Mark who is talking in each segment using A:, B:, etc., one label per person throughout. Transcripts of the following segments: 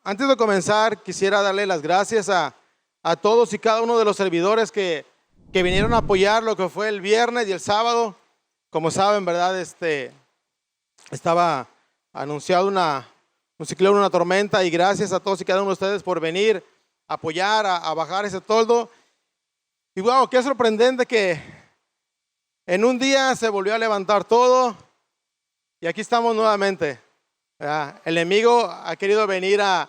A: Antes de comenzar, quisiera darle las gracias a todos y cada uno de los servidores que vinieron a apoyar lo que fue el viernes y el sábado. Como saben, ¿verdad? Estaba anunciado un ciclón, una tormenta, y gracias a todos y cada uno de ustedes por venir a apoyar, a bajar ese toldo. Y wow, qué sorprendente que en un día se volvió a levantar todo y aquí estamos nuevamente. El enemigo ha querido venir a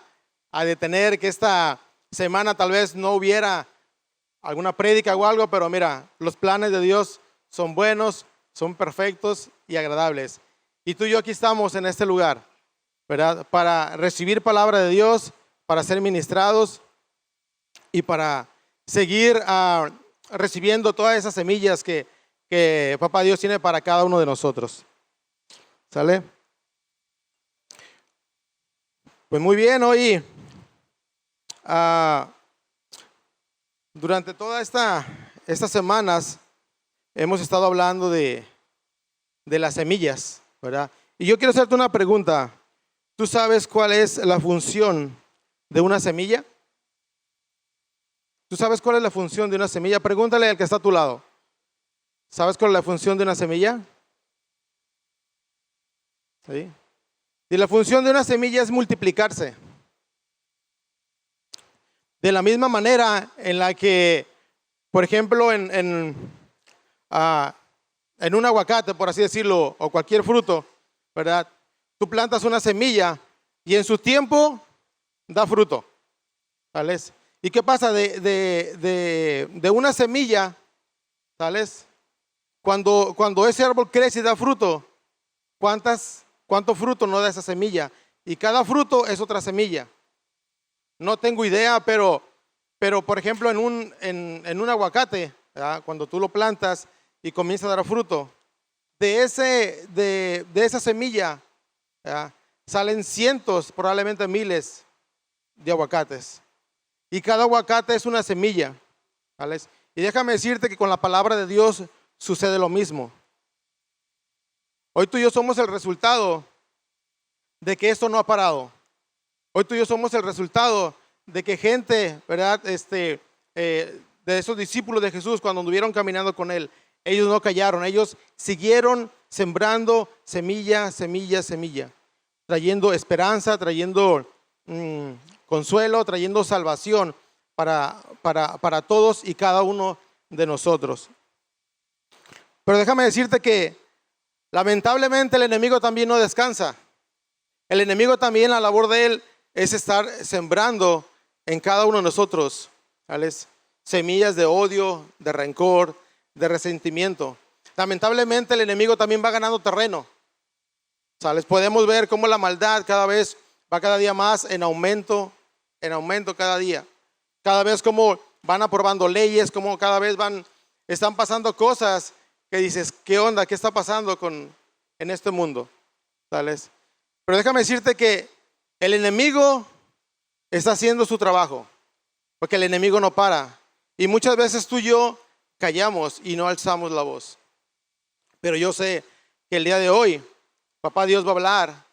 A: detener que esta semana tal vez no hubiera alguna prédica o algo, pero mira, los planes de Dios son buenos, son perfectos y agradables. Y tú y yo aquí estamos en este lugar, ¿verdad? Para recibir palabra de Dios, para ser ministrados y para seguir recibiendo todas esas semillas que Papá Dios tiene para cada uno de nosotros. ¿Sale? Pues muy bien, hoy durante todas estas semanas hemos estado hablando de las semillas, ¿verdad? Y yo quiero hacerte una pregunta. ¿Tú sabes cuál es la función de una semilla? ¿Tú sabes cuál es la función de una semilla? Pregúntale al que está a tu lado. ¿Sabes cuál es la función de una semilla? ¿Sí? Y la función de una semilla es multiplicarse. De la misma manera en la que, por ejemplo, en un aguacate, por así decirlo, o cualquier fruto, ¿verdad? Tú plantas una semilla y en su tiempo da fruto. ¿Sales? ¿Y qué pasa de una semilla? ¿Sales? Cuando ese árbol crece y da fruto, ¿cuánto fruto no da esa semilla? Y cada fruto es otra semilla. No tengo idea, pero por ejemplo en un aguacate, ¿verdad? Cuando tú lo plantas y comienza a dar fruto, de esa semilla, ¿verdad? Salen cientos, probablemente miles de aguacates. Y cada aguacate es una semilla, ¿vale? Y déjame decirte que con la palabra de Dios sucede lo mismo. Hoy tú y yo somos el resultado de que esto no ha parado. Hoy tú y yo somos el resultado de que gente, ¿verdad? De esos discípulos de Jesús, cuando anduvieron caminando con Él, ellos no callaron, ellos siguieron sembrando semilla, semilla, semilla, trayendo esperanza, trayendo consuelo, trayendo salvación para todos y cada uno de nosotros. Pero déjame decirte que lamentablemente el enemigo también no descansa. El enemigo también, la labor de él es estar sembrando en cada uno de nosotros, ¿sabes? Semillas de odio, de rencor, de resentimiento. Lamentablemente el enemigo también va ganando terreno, ¿sabes? Podemos ver cómo la maldad cada vez va cada día más en aumento cada día. Cada vez como van aprobando leyes, como cada vez están pasando cosas que dices, ¿qué onda? ¿Qué está pasando en este mundo? ¿Sabes? Pero déjame decirte que el enemigo está haciendo su trabajo, porque el enemigo no para. Y muchas veces tú y yo callamos y no alzamos la voz. Pero yo sé que el día de hoy, Papá Dios va a hablar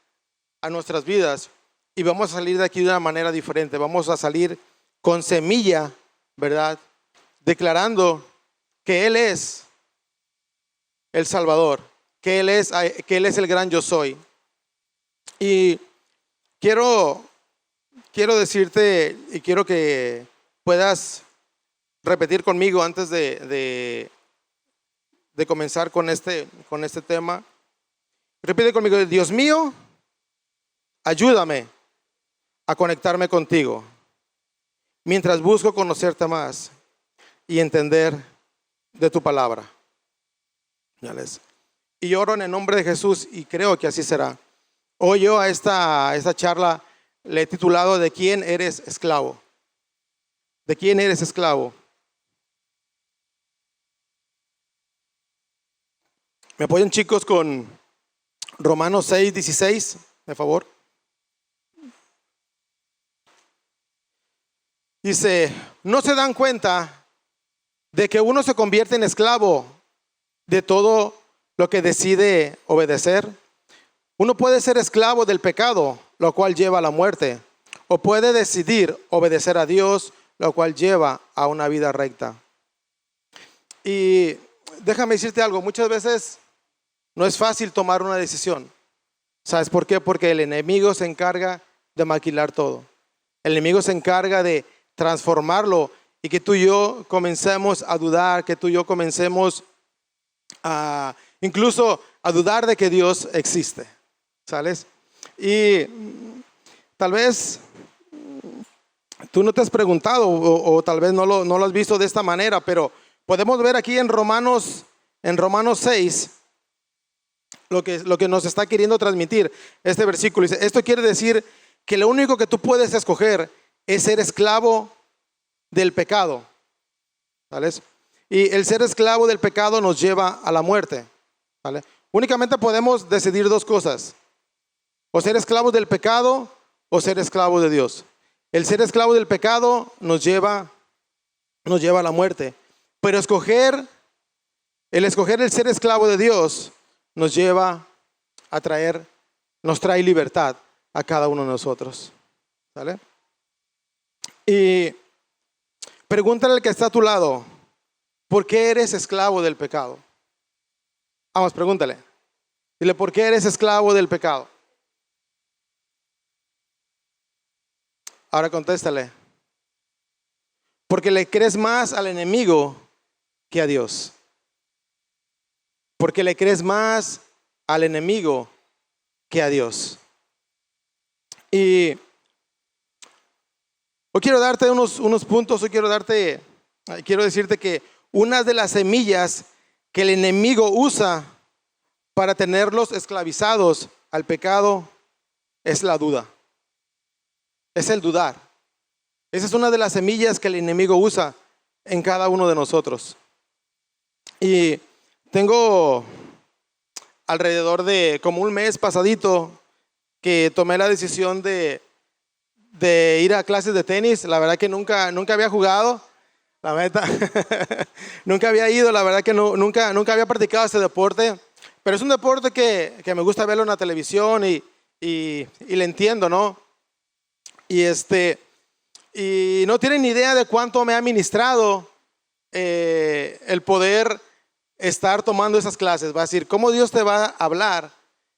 A: a nuestras vidas y vamos a salir de aquí de una manera diferente. Vamos a salir con semilla, ¿verdad? Declarando que Él es el Salvador, que Él es el gran yo soy. Y quiero decirte y quiero que puedas repetir conmigo antes de comenzar con este tema. Repite conmigo: Dios mío, ayúdame a conectarme contigo mientras busco conocerte más y entender de tu palabra. Y oro en el nombre de Jesús y creo que así será. Hoy yo a esta charla le he titulado ¿De quién eres esclavo? ¿De quién eres esclavo? ¿Me apoyan, chicos, con Romanos 6:16, de favor? Dice, ¿no se dan cuenta de que uno se convierte en esclavo de todo lo que decide obedecer? Uno puede ser esclavo del pecado, lo cual lleva a la muerte, o puede decidir obedecer a Dios, lo cual lleva a una vida recta. Y déjame decirte algo, muchas veces no es fácil tomar una decisión. ¿Sabes por qué? Porque el enemigo se encarga de maquilar todo. El enemigo se encarga de transformarlo y que tú y yo comencemos a dudar, que tú y yo comencemos incluso a dudar de que Dios existe. ¿Sabes? Y tal vez tú no te has preguntado o tal vez no lo has visto de esta manera, pero podemos ver aquí en Romanos 6 lo que nos está queriendo transmitir este versículo. Dice, esto quiere decir que lo único que tú puedes escoger es ser esclavo del pecado. ¿Vale? Y el ser esclavo del pecado nos lleva a la muerte. ¿Vale? Únicamente podemos decidir dos cosas: o ser esclavos del pecado o ser esclavos de Dios. El ser esclavo del pecado nos lleva a la muerte. Pero el escoger el ser esclavo de Dios nos trae libertad a cada uno de nosotros. ¿Vale? Y pregúntale al que está a tu lado, ¿por qué eres esclavo del pecado? Vamos, pregúntale. Dile, ¿por qué eres esclavo del pecado? Ahora contéstale. Porque le crees más al enemigo que a Dios. Porque le crees más al enemigo que a Dios. Y hoy quiero darte unos puntos. Quiero decirte que una de las semillas que el enemigo usa para tenerlos esclavizados al pecado es la duda. Es el dudar. Esa es una de las semillas que el enemigo usa en cada uno de nosotros. Y tengo alrededor de como un mes pasadito que tomé la decisión de ir a clases de tenis. La verdad que nunca había jugado, la verdad. Nunca había ido, la verdad que nunca había practicado este deporte. Pero es un deporte que me gusta verlo en la televisión y le entiendo, ¿no? Y no tienen ni idea de cuánto me ha ministrado el poder estar tomando esas clases. Va a decir, ¿cómo Dios te va a hablar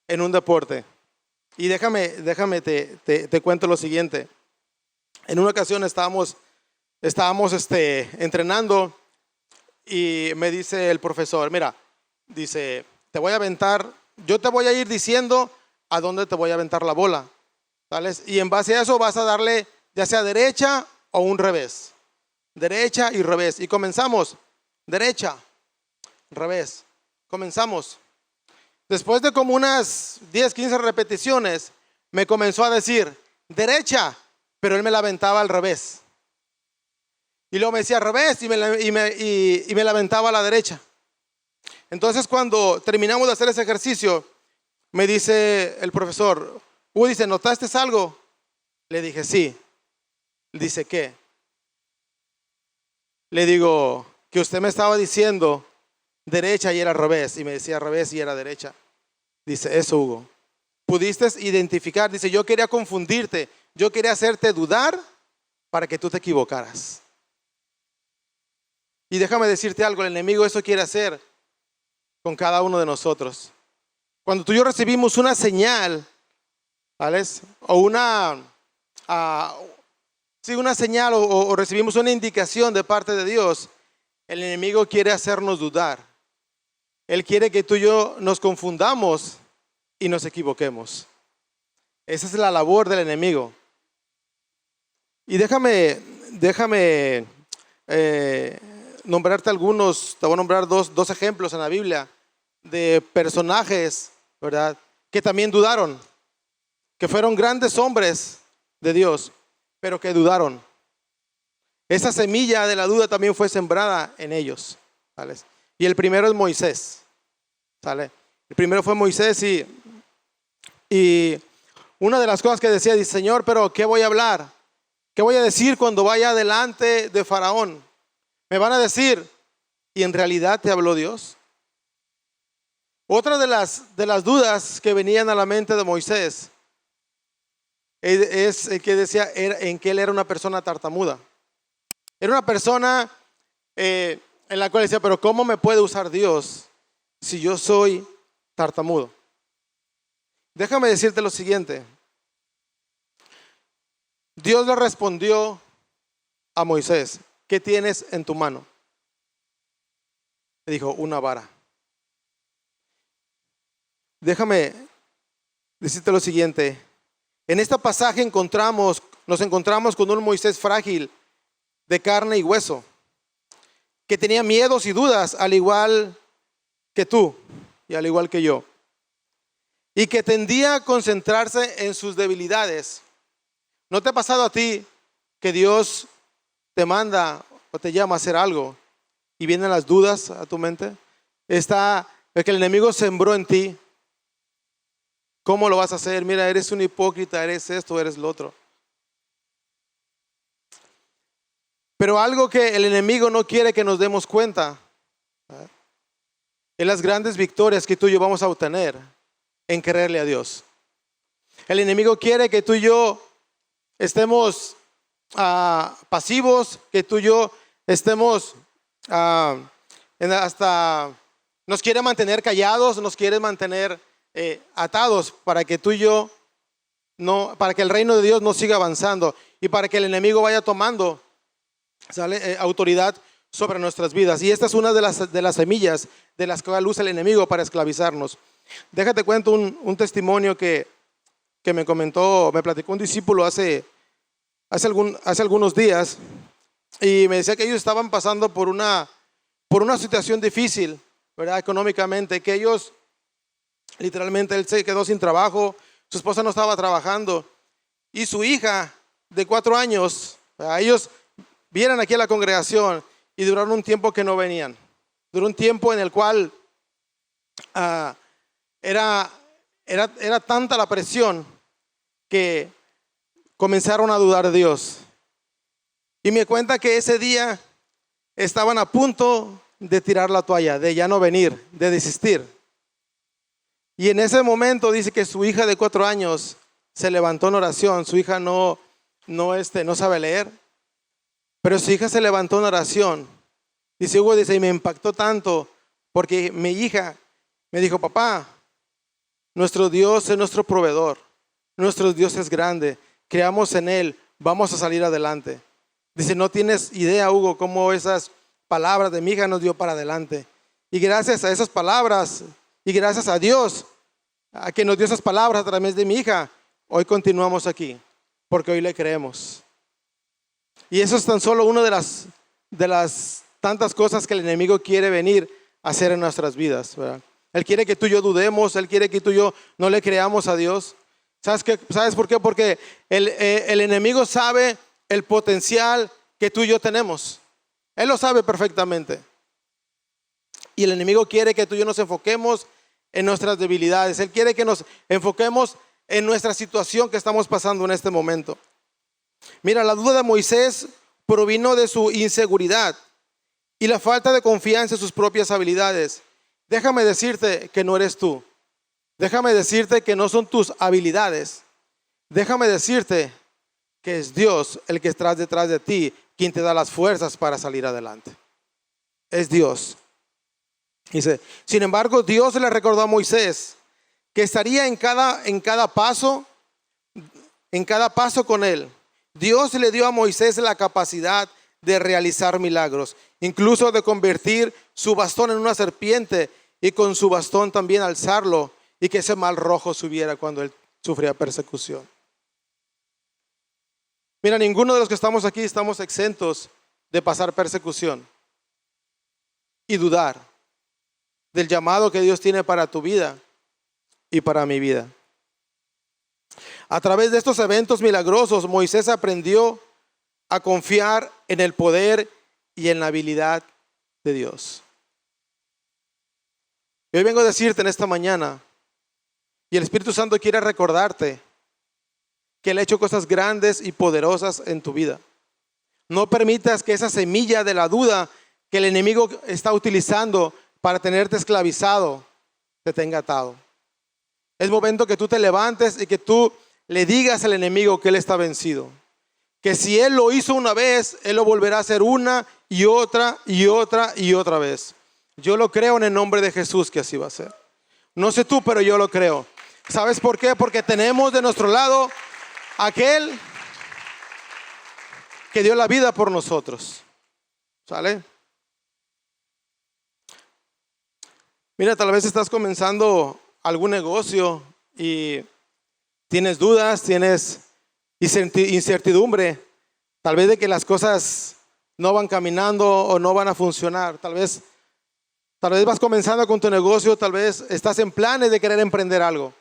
A: en un deporte? Y déjame te cuento lo siguiente. En una ocasión estábamos entrenando y me dice el profesor, mira, dice, yo te voy a ir diciendo a dónde te voy a aventar la bola. ¿Sales? Y en base a eso vas a darle ya sea derecha o un revés. Derecha y revés. Y comenzamos. Derecha, revés. Comenzamos. Después de como unas 10, 15 repeticiones, me comenzó a decir derecha, pero él me la aventaba al revés. Y luego me decía revés y me la aventaba a la derecha. Entonces cuando terminamos de hacer ese ejercicio, me dice el profesor, dice, ¿notaste algo? Le dije, sí. Dice, ¿qué? Le digo, que usted me estaba diciendo derecha y era revés. Y me decía revés y era derecha. Dice, eso, Hugo. Pudiste identificar. Dice, yo quería confundirte. Yo quería hacerte dudar para que tú te equivocaras. Y déjame decirte algo, el enemigo eso quiere hacer con cada uno de nosotros. Cuando tú y yo recibimos una señal, ¿vale? O una señal o recibimos una indicación de parte de Dios, el enemigo quiere hacernos dudar. Él quiere que tú y yo nos confundamos y nos equivoquemos. Esa es la labor del enemigo. Y déjame nombrarte algunos. Te voy a nombrar dos ejemplos en la Biblia de personajes, ¿verdad?, que también dudaron, que fueron grandes hombres de Dios, pero que dudaron. Esa semilla de la duda también fue sembrada en ellos, ¿vale? Y el primero es Moisés, ¿sale? El primero fue Moisés y una de las cosas que decía, dice, Señor, pero ¿qué voy a hablar? ¿Qué voy a decir cuando vaya delante de Faraón? Me van a decir, ¿y en realidad te habló Dios? Otra de las dudas que venían a la mente de Moisés es el que decía en que él era una persona tartamuda. Era una persona en la cual decía, pero ¿cómo me puede usar Dios si yo soy tartamudo? Déjame decirte lo siguiente. Dios le respondió a Moisés, ¿qué tienes en tu mano? Le dijo, una vara. Déjame decirte lo siguiente. En este pasaje nos encontramos con un Moisés frágil, de carne y hueso, que tenía miedos y dudas, al igual que tú y al igual que yo, y que tendía a concentrarse en sus debilidades. ¿No te ha pasado a ti que Dios te manda o te llama a hacer algo y vienen las dudas a tu mente? Está el que el enemigo sembró en ti. ¿Cómo lo vas a hacer? Mira, eres un hipócrita, eres esto, eres lo otro. Pero algo que el enemigo no quiere que nos demos cuenta es las grandes victorias que tú y yo vamos a obtener en creerle a Dios. El enemigo quiere que tú y yo estemos pasivos, que tú y yo estemos hasta nos quiere mantener callados, nos quiere mantener atados para que tú y yo no, para que el reino de Dios no siga avanzando y para que el enemigo vaya tomando autoridad sobre nuestras vidas. Y esta es una de las semillas de las que usa el enemigo para esclavizarnos. Déjate cuento un testimonio que me platicó un discípulo hace algunos días, y me decía que ellos estaban pasando por una situación difícil, ¿verdad? Económicamente, que ellos literalmente, él se quedó sin trabajo, su esposa no estaba trabajando y su hija de 4 años, ¿verdad? Ellos vienen aquí a la congregación y duraron un tiempo que no venían. Duró un tiempo en el cual era tanta la presión que comenzaron a dudar de Dios. Y me cuenta que ese día estaban a punto de tirar la toalla, de ya no venir, de desistir. Y en ese momento dice que su hija de 4 años se levantó en oración. Su hija no sabe leer, pero su hija se levantó en oración. Dice Hugo, y me impactó tanto porque mi hija me dijo, papá, nuestro Dios es nuestro proveedor, nuestro Dios es grande, creamos en Él, vamos a salir adelante. Dice, no tienes idea, Hugo, cómo esas palabras de mi hija nos dio para adelante. Y gracias a esas palabras y gracias a Dios, a que nos dio esas palabras a través de mi hija, hoy continuamos aquí, porque hoy le creemos. Y eso es tan solo una de las tantas cosas que el enemigo quiere venir a hacer en nuestras vidas, ¿verdad? Él quiere que tú y yo dudemos, Él quiere que tú y yo no le creamos a Dios. ¿Sabes por qué? Porque el enemigo sabe el potencial que tú y yo tenemos. Él lo sabe perfectamente. Y el enemigo quiere que tú y yo nos enfoquemos en nuestras debilidades. Él quiere que nos enfoquemos en nuestra situación que estamos pasando en este momento. Mira, la duda de Moisés provino de su inseguridad y la falta de confianza en sus propias habilidades. Déjame decirte que no eres tú. Déjame decirte que no son tus habilidades. Déjame decirte que es Dios el que está detrás de ti, quien te da las fuerzas para salir adelante. Es Dios. Dice, sin embargo, Dios le recordó a Moisés que estaría en cada paso con él. Dios le dio a Moisés la capacidad de realizar milagros, incluso de convertir su bastón en una serpiente y con su bastón también alzarlo y que ese mal rojo subiera cuando él sufría persecución. Mira, ninguno de los que estamos aquí estamos exentos de pasar persecución y dudar del llamado que Dios tiene para tu vida y para mi vida. A través de estos eventos milagrosos, Moisés aprendió a confiar en el poder y en la habilidad de Dios. Y hoy vengo a decirte en esta mañana, y el Espíritu Santo quiere recordarte que Él ha hecho cosas grandes y poderosas en tu vida. No permitas que esa semilla de la duda que el enemigo está utilizando para tenerte esclavizado te tenga atado. Es momento que tú te levantes y que tú le digas al enemigo que él está vencido. Que si él lo hizo una vez, él lo volverá a hacer una y otra y otra y otra vez. Yo lo creo en el nombre de Jesús que así va a ser. No sé tú, pero yo lo creo. ¿Sabes por qué? Porque tenemos de nuestro lado aquel que dio la vida por nosotros. ¿Sale? Mira, tal vez estás comenzando algún negocio y tienes dudas, tienes incertidumbre, tal vez de que las cosas no van caminando o no van a funcionar. Tal vez vas comenzando con tu negocio, tal vez estás en planes de querer emprender algo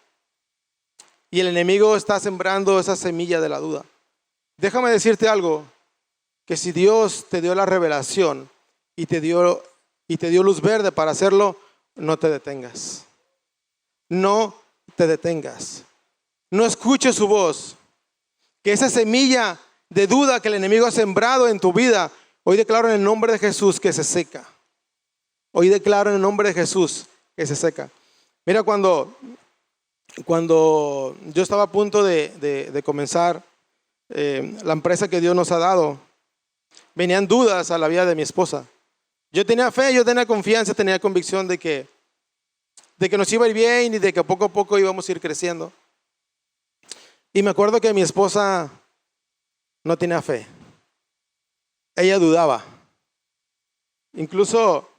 A: y el enemigo está sembrando esa semilla de la duda. Déjame decirte algo, que si Dios te dio la revelación y te dio luz verde para hacerlo, no te detengas. No te detengas. No escuches su voz. Que esa semilla de duda que el enemigo ha sembrado en tu vida, hoy declaro en el nombre de Jesús que se seca. Hoy declaro en el nombre de Jesús que se seca. Mira, cuando yo estaba a punto de comenzar la empresa que Dios nos ha dado, venían dudas a la vida de mi esposa. Yo tenía fe, yo tenía confianza, tenía convicción de que nos iba a ir bien y de que poco a poco íbamos a ir creciendo. Y me acuerdo que mi esposa no tenía fe. Ella dudaba. Incluso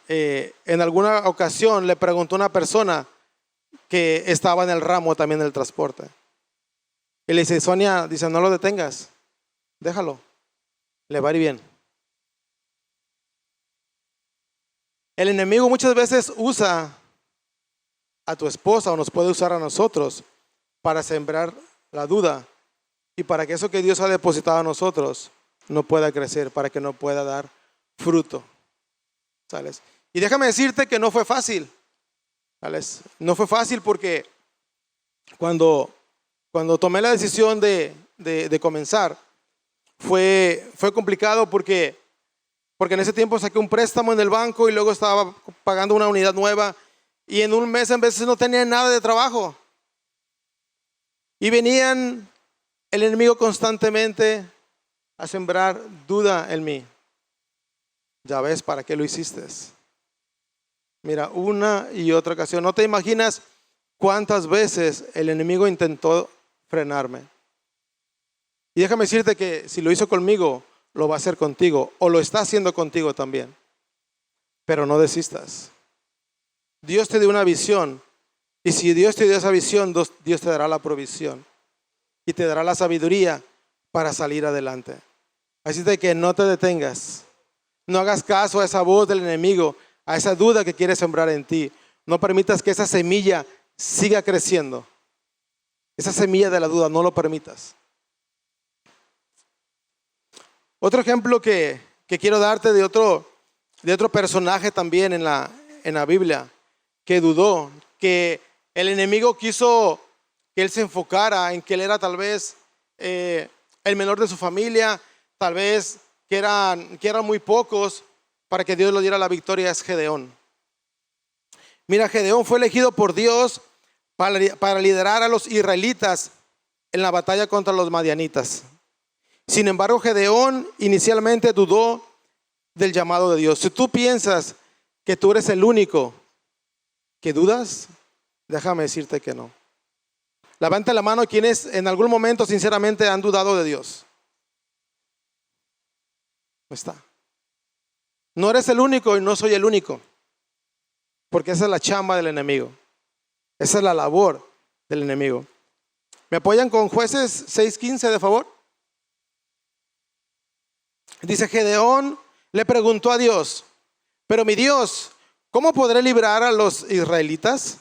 A: en alguna ocasión le preguntó a una persona que estaba en el ramo también del transporte. Y le dice, Sonia, dice, no lo detengas, déjalo, le va a ir bien. El enemigo muchas veces usa a tu esposa o nos puede usar a nosotros para sembrar la duda y para que eso que Dios ha depositado a nosotros no pueda crecer, para que no pueda dar fruto. ¿Sales? Y déjame decirte que no fue fácil. ¿Sales? No fue fácil porque cuando tomé la decisión de comenzar, fue complicado porque en ese tiempo saqué un préstamo en el banco y luego estaba pagando una unidad nueva y en un mes en veces no tenía nada de trabajo. Y venían el enemigo constantemente a sembrar duda en mí. Ya ves, ¿para qué lo hiciste? Mira, una y otra ocasión. No te imaginas cuántas veces el enemigo intentó frenarme. Y déjame decirte que si lo hizo conmigo, lo va a hacer contigo o lo está haciendo contigo también. Pero no desistas. Dios te dio una visión y si Dios te dio esa visión, Dios te dará la provisión y te dará la sabiduría para salir adelante. Así de que no te detengas. No hagas caso a esa voz del enemigo, a esa duda que quiere sembrar en ti. No permitas que esa semilla siga creciendo. Esa semilla de la duda, no lo permitas. Otro ejemplo que quiero darte de otro personaje también en la Biblia, que dudó, que el enemigo quiso que él se enfocara en que él era tal vez el menor de su familia, tal vez que eran muy pocos para que Dios le diera la victoria, es Gedeón. Mira, Gedeón fue elegido por Dios para liderar a los israelitas en la batalla contra los madianitas. Sin embargo, Gedeón inicialmente dudó del llamado de Dios. Si tú piensas que tú eres el único que dudas, déjame decirte que no. Levanta la mano quienes en algún momento sinceramente han dudado de Dios. No está. No eres el único y no soy el único. Porque esa es la chamba del enemigo. Esa es la labor del enemigo. ¿Me apoyan con Jueces 6:15 de favor? Dice, Gedeón le preguntó a Dios, pero mi Dios, ¿cómo podré librar a los israelitas?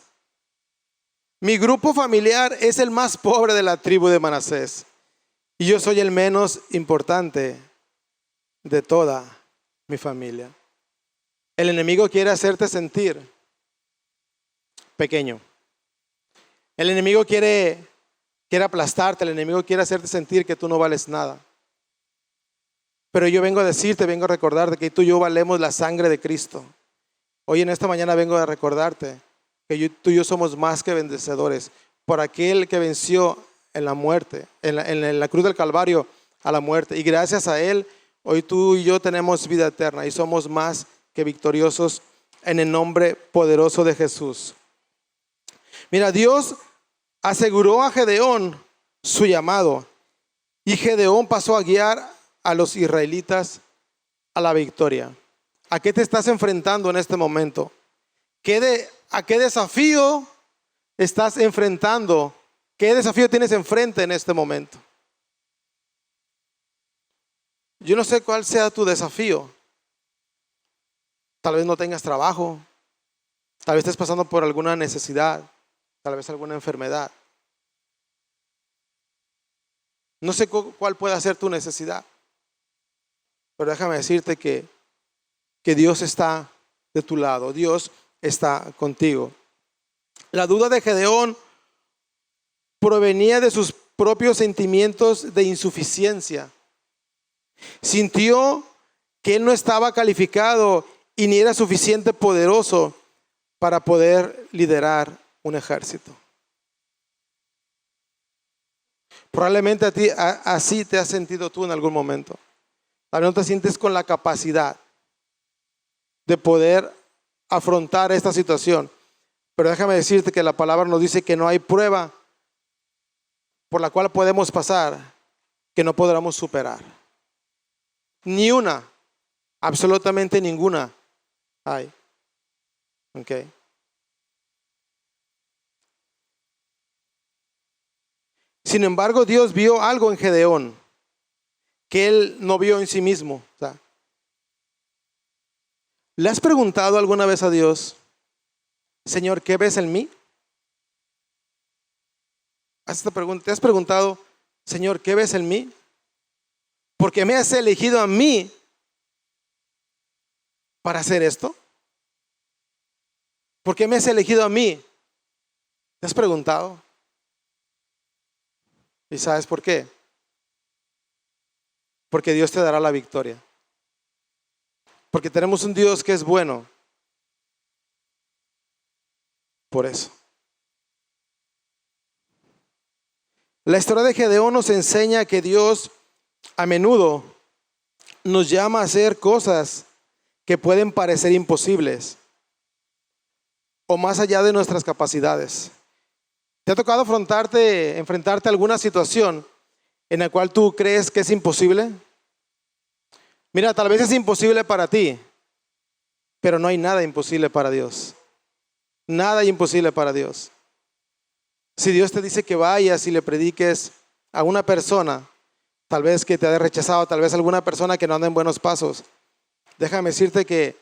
A: Mi grupo familiar es el más pobre de la tribu de Manasés y yo soy el menos importante de toda mi familia. El enemigo quiere hacerte sentir pequeño. El enemigo quiere aplastarte, el enemigo quiere hacerte sentir que tú no vales nada. Pero yo vengo a decirte, vengo a recordarte que tú y yo valemos la sangre de Cristo. Hoy en esta mañana vengo a recordarte que tú y yo somos más que vencedores por aquel que venció en la muerte, en la cruz del Calvario a la muerte. Y gracias a Él, hoy tú y yo tenemos vida eterna y somos más que victoriosos en el nombre poderoso de Jesús. Mira, Dios aseguró a Gedeón su llamado y Gedeón pasó a guiar a los israelitas a la victoria. ¿A qué te estás enfrentando en este momento? ¿A qué desafío estás enfrentando? ¿Qué desafío tienes enfrente en este momento? Yo no sé cuál sea tu desafío. Tal vez no tengas trabajo, tal vez estés pasando por alguna necesidad, tal vez alguna enfermedad. No sé cuál pueda ser tu necesidad, pero déjame decirte que Dios está de tu lado, Dios está contigo. La duda de Gedeón provenía de sus propios sentimientos de insuficiencia. Sintió que él no estaba calificado y ni era suficiente poderoso para poder liderar un ejército. Probablemente así te has sentido tú en algún momento. Tal vez no te sientes con la capacidad de poder afrontar esta situación. Pero déjame decirte que la palabra nos dice que no hay prueba por la cual podemos pasar que no podamos superar. Ni una, absolutamente ninguna hay. Okay. Sin embargo, Dios vio algo en Gedeón que él no vio en sí mismo. O sea, ¿le has preguntado alguna vez a Dios, Señor, qué ves en mí? Haz esta pregunta. ¿Te has preguntado, Señor, qué ves en mí? Porque me has elegido a mí para hacer esto. ¿Por qué me has elegido a mí? ¿Te has preguntado? ¿Y sabes por qué? Porque Dios te dará la victoria. Porque tenemos un Dios que es bueno. Por eso. La historia de Gedeón nos enseña que Dios a menudo nos llama a hacer cosas que pueden parecer imposibles o más allá de nuestras capacidades. ¿Te ha tocado enfrentarte a alguna situación en la cual tú crees que es imposible? Mira, tal vez es imposible para ti, pero no hay nada imposible para Dios. Nada imposible para Dios. Si Dios te dice que vayas y le prediques a una persona, tal vez que te haya rechazado, tal vez alguna persona que no anda en buenos pasos, déjame decirte que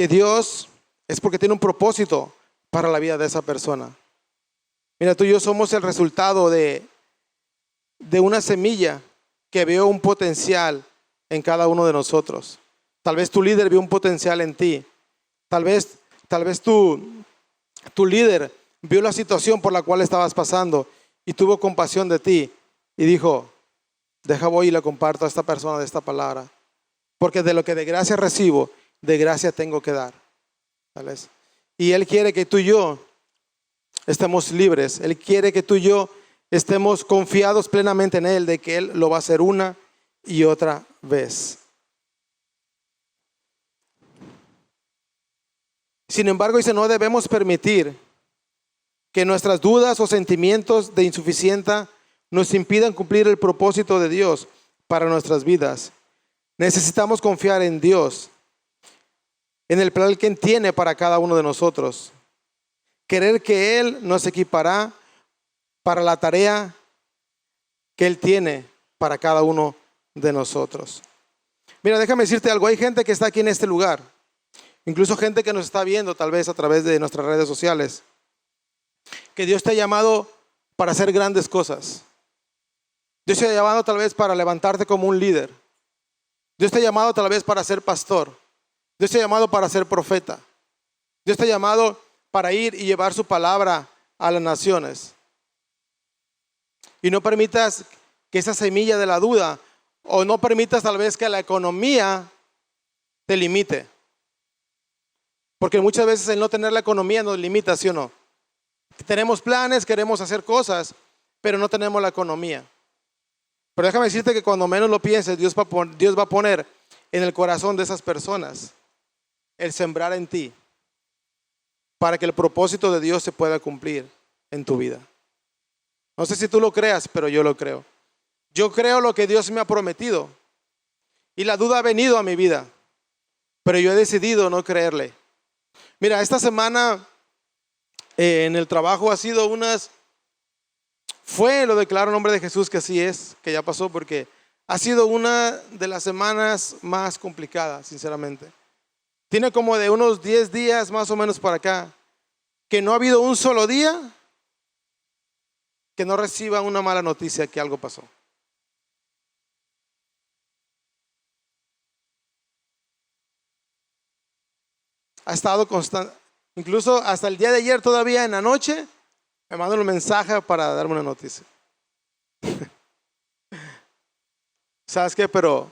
A: Dios es porque tiene un propósito para la vida de esa persona. Mira, tú y yo somos el resultado de una semilla que vio un potencial en cada uno de nosotros. Tal vez tu líder vio un potencial en ti. Tal vez tu líder vio la situación por la cual estabas pasando y tuvo compasión de ti y dijo, voy y le comparto a esta persona de esta palabra. Porque de lo que de gracia recibo, de gracia tengo que dar. ¿Sabes? Y Él quiere que tú y yo estemos libres. Él quiere que tú y yo estemos confiados plenamente en Él, de que Él lo va a hacer una y otra vez. Sin embargo, dice, no debemos permitir que nuestras dudas o sentimientos de insuficiencia nos impidan cumplir el propósito de Dios para nuestras vidas. Necesitamos confiar en Dios, en el plan que Él tiene para cada uno de nosotros. Querer que Él nos equipará para la tarea que Él tiene para cada uno de nosotros. Mira, déjame decirte algo. Hay gente que está aquí en este lugar, incluso gente que nos está viendo tal vez a través de nuestras redes sociales, que Dios te ha llamado para hacer grandes cosas. Dios te ha llamado tal vez para levantarte como un líder. Dios te ha llamado tal vez para ser pastor. Dios te ha llamado para ser profeta. Dios te ha llamado para ir y llevar su palabra a las naciones. Y no permitas que esa semilla de la duda, o no permitas tal vez que la economía te limite. Porque muchas veces el no tener la economía nos limita, ¿sí o no? Tenemos planes, queremos hacer cosas, pero no tenemos la economía. Pero déjame decirte que cuando menos lo pienses, Dios va a poner en el corazón de esas personas el sembrar en ti para que el propósito de Dios se pueda cumplir en tu vida. No sé si tú lo creas, pero yo lo creo. Yo creo lo que Dios me ha prometido y la duda ha venido a mi vida, pero yo he decidido no creerle. Mira, esta semana en el trabajo ha sido lo declaro en nombre de Jesús que así es, que ya pasó, porque ha sido una de las semanas más complicadas, sinceramente. Tiene como de unos 10 días más o menos para acá, que no ha habido un solo día que no reciba una mala noticia que algo pasó. Ha estado constante. Incluso hasta el día de ayer todavía en la noche me mandan un mensaje para darme una noticia. ¿Sabes qué? Pero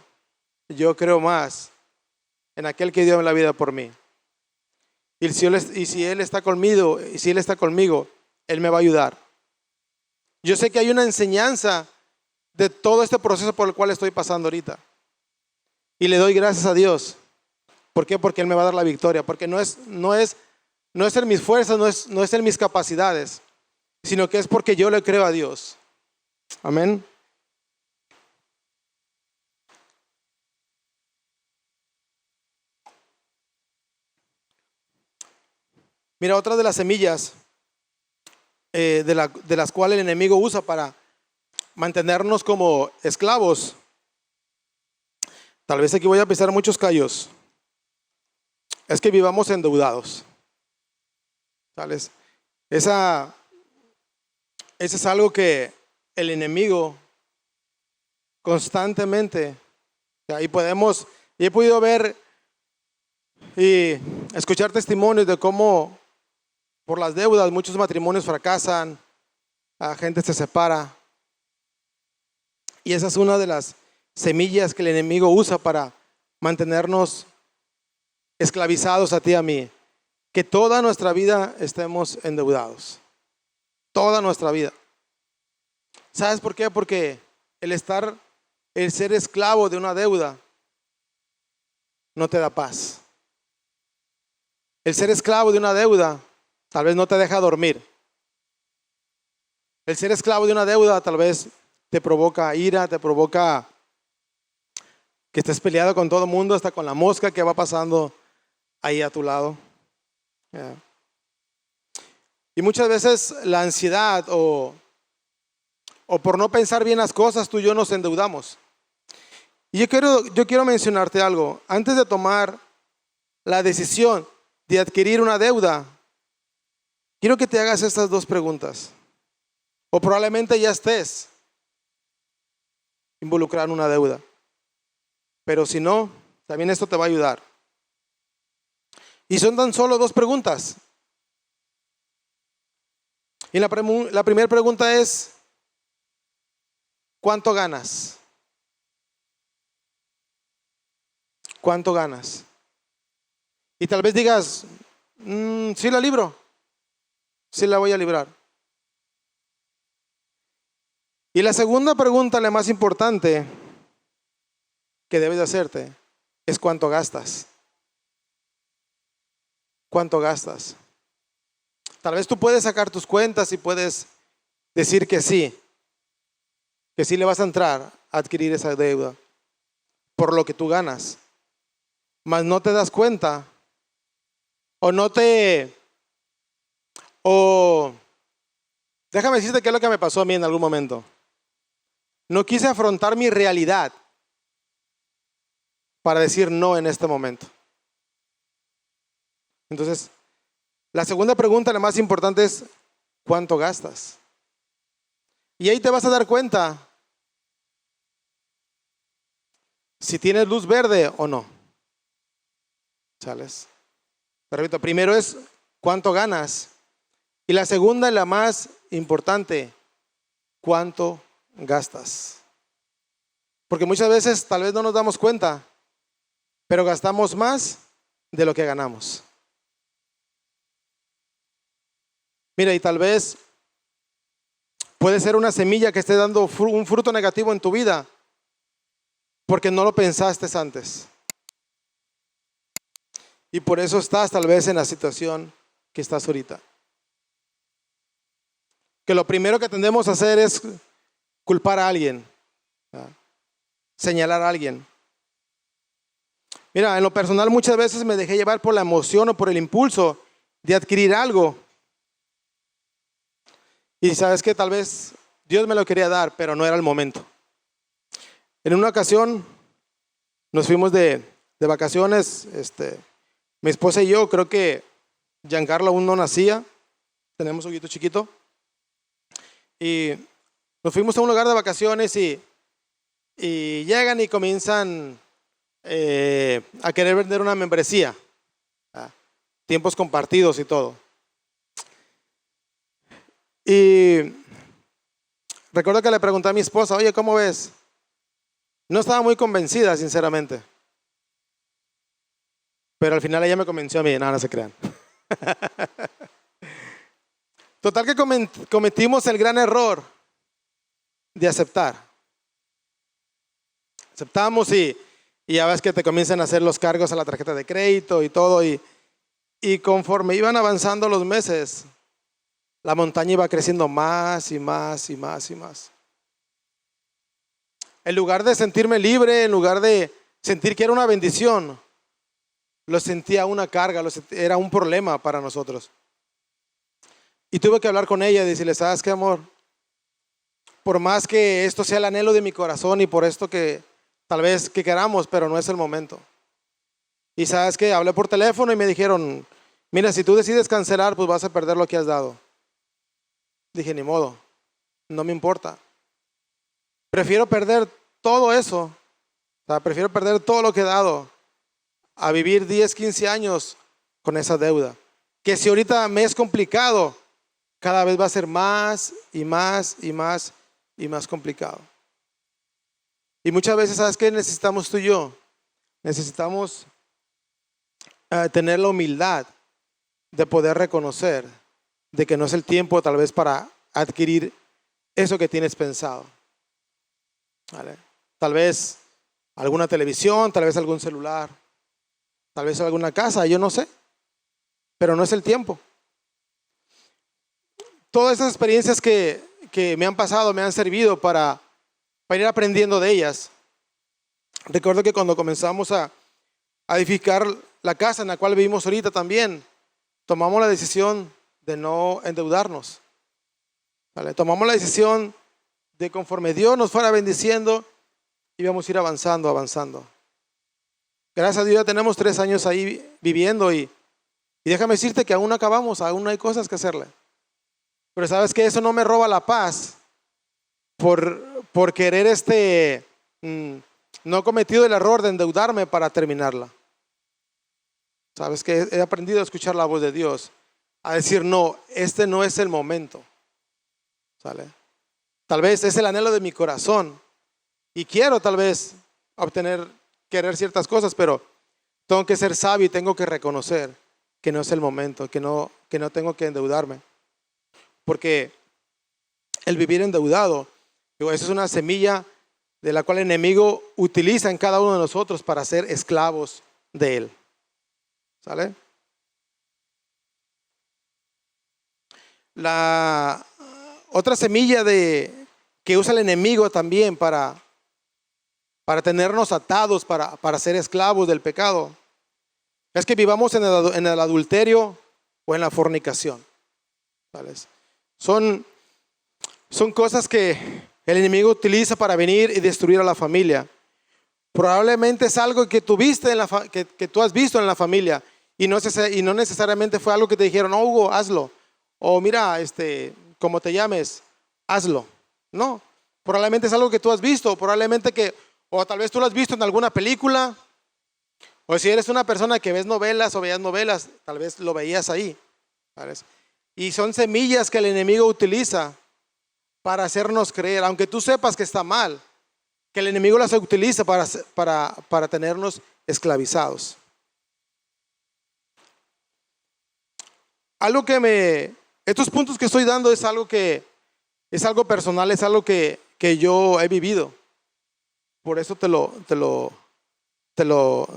A: yo creo más en aquel que dio la vida por mí. Y si Él está conmigo, Él me va a ayudar. Yo sé que hay una enseñanza de todo este proceso por el cual estoy pasando ahorita. Y le doy gracias a Dios. ¿Por qué? Porque Él me va a dar la victoria. Porque no es en mis fuerzas, no es en mis capacidades, sino que es porque yo le creo a Dios. Amén. Mira, otra de las semillas de las cuales el enemigo usa para mantenernos como esclavos. Tal vez aquí voy a pisar muchos callos. Es que vivamos endeudados. ¿Sabes? Ese es algo que el enemigo constantemente, ahí he podido ver y escuchar testimonios de cómo por las deudas muchos matrimonios fracasan, la gente se separa. Y esa es una de las semillas que el enemigo usa para mantenernos esclavizados a ti y a mí. Que toda nuestra vida estemos endeudados. Toda nuestra vida. ¿Sabes por qué? Porque el ser esclavo de una deuda no te da paz. El ser esclavo de una deuda tal vez no te deja dormir. El ser esclavo de una deuda tal vez te provoca ira, te provoca que estés peleado con todo el mundo, hasta con la mosca que va pasando ahí a tu lado. Yeah. Y muchas veces la ansiedad o por no pensar bien las cosas, tú y yo nos endeudamos. Y yo quiero mencionarte algo. Antes de tomar la decisión de adquirir una deuda, quiero que te hagas estas dos preguntas. O probablemente ya estés involucrado en una deuda. Pero si no, también esto te va a ayudar. Y son tan solo dos preguntas. Y la primera pregunta es, ¿cuánto ganas? ¿Cuánto ganas? Y tal vez digas, sí la libro, sí la voy a librar. Y la segunda pregunta, la más importante que debes de hacerte, es ¿cuánto gastas? ¿Cuánto gastas? Tal vez tú puedes sacar tus cuentas y puedes decir que sí le vas a entrar a adquirir esa deuda por lo que tú ganas. Mas no te das cuenta déjame decirte qué es lo que me pasó a mí en algún momento. No quise afrontar mi realidad para decir no en este momento. Entonces, la segunda pregunta, la más importante, es ¿cuánto gastas? Y ahí te vas a dar cuenta si tienes luz verde o no. ¿Sales? Repito, primero es ¿cuánto ganas? Y la segunda, la más importante, ¿cuánto gastas? Porque muchas veces tal vez no nos damos cuenta, pero gastamos más de lo que ganamos. Mira, y tal vez Puede ser una semilla que esté dando un fruto negativo en tu vida porque no lo pensaste antes. Y por eso estás tal vez en la situación que estás ahorita. Que lo primero que tendemos a hacer es culpar a alguien, señalar a alguien. Mira, en lo personal muchas veces me dejé llevar por la emoción o por el impulso de adquirir algo. Y sabes que tal vez Dios me lo quería dar, pero no era el momento. En una ocasión nos fuimos de vacaciones, mi esposa y yo, creo que Giancarlo aún no nacía, tenemos un hijito chiquito, y nos fuimos a un lugar de vacaciones y llegan y comienzan a querer vender una membresía, tiempos compartidos y todo. Y recuerdo que le pregunté a mi esposa, oye, ¿cómo ves? No estaba muy convencida, sinceramente. Pero al final ella me convenció a mí, no se crean. Total que cometimos el gran error de aceptar. Aceptamos y ya ves que te comienzan a hacer los cargos a la tarjeta de crédito y todo. Y conforme iban avanzando los meses, la montaña iba creciendo más y más y más y más. En lugar de sentirme libre, en lugar de sentir que era una bendición, lo sentía una carga, era un problema para nosotros. Y tuve que hablar con ella y decirle, ¿sabes qué, amor? Por más que esto sea el anhelo de mi corazón y por esto que tal vez que queramos, pero no es el momento. Y sabes qué, hablé por teléfono y me dijeron, mira, si tú decides cancelar, pues vas a perder lo que has dado. Dije, ni modo, no me importa. Prefiero perder todo eso, prefiero perder todo lo que he dado a vivir 10, 15 años con esa deuda. Que si ahorita me es complicado, cada vez va a ser más y más y más y más complicado. Y muchas veces, ¿sabes qué necesitamos tú y yo? Necesitamos tener la humildad de poder reconocer de que no es el tiempo tal vez para adquirir eso que tienes pensado. ¿Vale? Tal vez alguna televisión, tal vez algún celular, tal vez alguna casa, yo no sé, pero no es el tiempo. Todas esas experiencias que me han pasado me han servido para ir aprendiendo de ellas. Recuerdo que cuando comenzamos a edificar la casa en la cual vivimos ahorita también, tomamos la decisión de no endeudarnos. ¿Vale? Tomamos la decisión de conforme Dios nos fuera bendiciendo, íbamos a ir avanzando. Gracias a Dios ya tenemos 3 años ahí viviendo y déjame decirte que aún no acabamos, aún hay cosas que hacerle. Pero sabes que eso no me roba la paz por querer no he cometido el error de endeudarme para terminarla. Sabes que he aprendido a escuchar la voz de Dios, a decir no, este no es el momento. ¿Sale? Tal vez es el anhelo de mi corazón y quiero tal vez querer ciertas cosas, pero tengo que ser sabio y tengo que reconocer que no es el momento, que no tengo que endeudarme. Porque el vivir endeudado, eso es una semilla de la cual el enemigo utiliza en cada uno de nosotros para ser esclavos de él. ¿Sale? La otra semilla que usa el enemigo también para tenernos atados, para ser esclavos del pecado, es que vivamos en el adulterio o en la fornicación. ¿Sabes? Son cosas que el enemigo utiliza para venir y destruir a la familia. Probablemente es algo que tú has visto en la familia y no necesariamente fue algo que te dijeron, no, Hugo, hazlo. O mira, como te llames, hazlo. No, probablemente es algo que tú has visto, o tal vez tú lo has visto en alguna película, o si eres una persona que ves novelas o veías novelas, tal vez lo veías ahí. ¿Sabes? Y son semillas que el enemigo utiliza para hacernos creer, aunque tú sepas que está mal, que el enemigo las utiliza para tenernos esclavizados. Estos puntos que estoy dando es algo que Es algo personal, es algo que yo he vivido. Por eso te lo